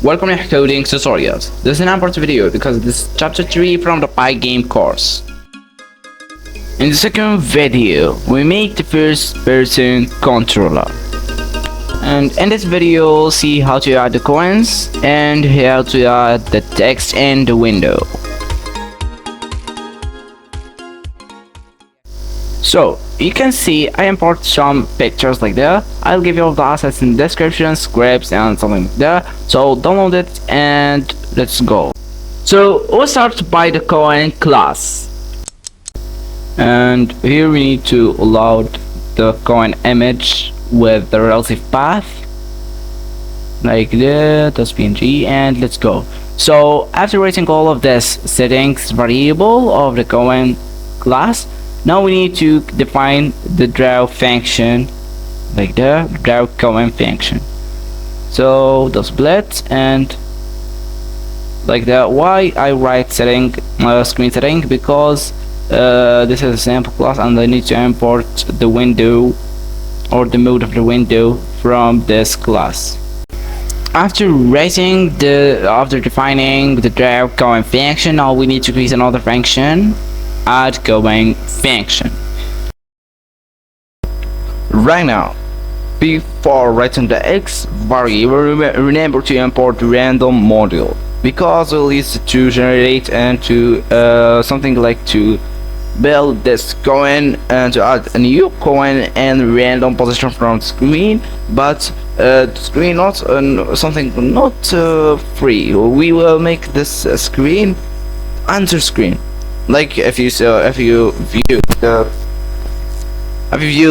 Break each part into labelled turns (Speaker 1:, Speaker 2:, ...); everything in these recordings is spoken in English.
Speaker 1: Welcome to Coding Tutorials. This is an important video because this is chapter 3 from the Pygame course. In the second video, we make the first person controller. And in this video, we'll see how to add the coins and how to add the text in the window. So you can see I import some pictures like that. I'll give you all the assets in the description, scripts and something like that. So download it and let's go. So we'll start by the coin class. And here we need to load the coin image with the relative path. Like that's PNG, and let's go. So after writing all of this settings variable of the coin class, now we need to define the draw function, like the draw coin function. So the split and like that. Why I write setting screen setting? Because this is a sample class and I need to import the window or the mode of the window from this class. After defining the draw coin function, now we need to create another function, add coin function. Right now, before writing the X variable, remember to import the random module, because we'll use it to generate and to something like to build this coin and to add a new coin and random position from screen, but screen not something not free. We will make this screen answer screen. Like if you view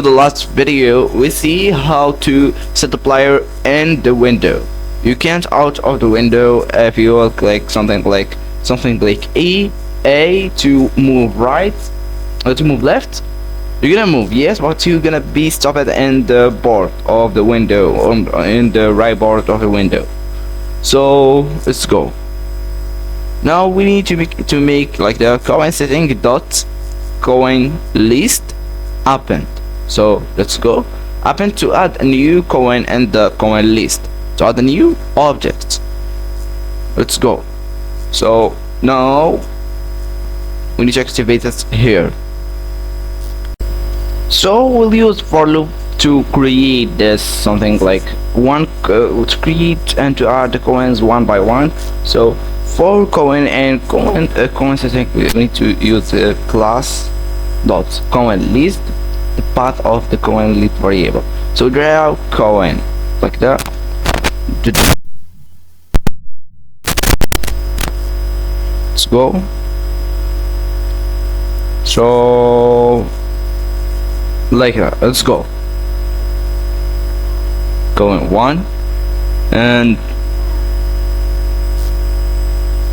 Speaker 1: the last video, we see how to set the player in the window. You can't out of the window if you will click something like A to move right or to move left. You're gonna move, yes, but you're gonna be stopped in the board of the window, in the right board of the window. So let's go. Now we need to make like the coin setting dot coin list append. So let's go append to add a new coin and the coin list, to add a new object. Let's go. So now we need to activate it here. So we'll use for loop to create this something like to create and to add the coins one by one. So for coin and coin setting, we need to use the class dot coin list, the path of the coin list variable. So draw coin like that. Let's go. So like that. Let's go. Coin 1 and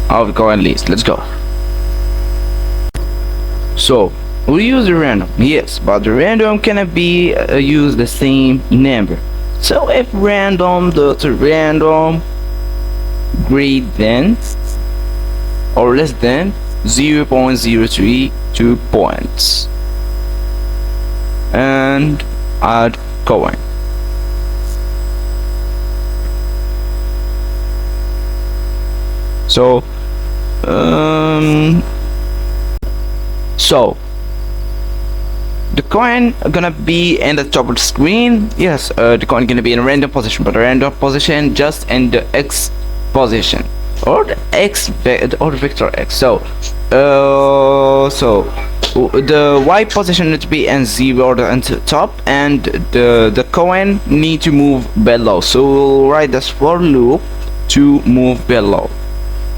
Speaker 1: of the coin list. Let's go. So we use the random, yes, but the random cannot be use the same number. So if random dot random greater than or less than 0.032 points, and add coin. So the coin gonna be in the top of the screen. Yes, the coin gonna be in a random position, but a random position just in the X position or the X or the vector X. So the Y position need to be in 0 or the top, and the coin need to move below. So we'll write this for loop to move below,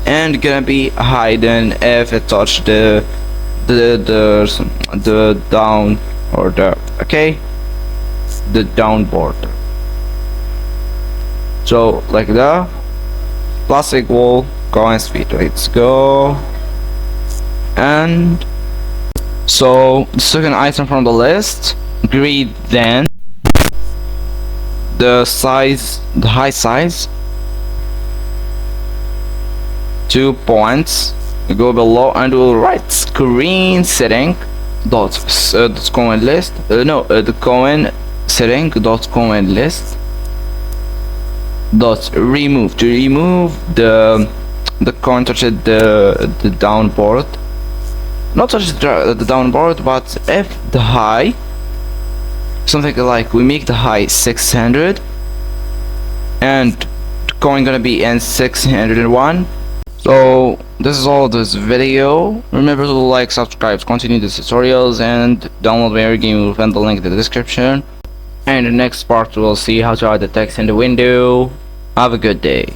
Speaker 1: and gonna be hidden if it touch the down or the down border. So like that, plus equal coin speed. Let's go. And so the second item from the list, greater than the high size 2 points. We go below and we'll write screen setting dot coin list. The coin setting dot coin list dot remove to remove the coin touch the downboard, not touch the downboard, but if the high, something like we make the high 600 and coin gonna be in 601. So this is all this video. Remember to like, subscribe, continue the tutorials, and download Pygame. We'll find the link in the description. And in the next part we'll see how to add the text in the window. Have a good day.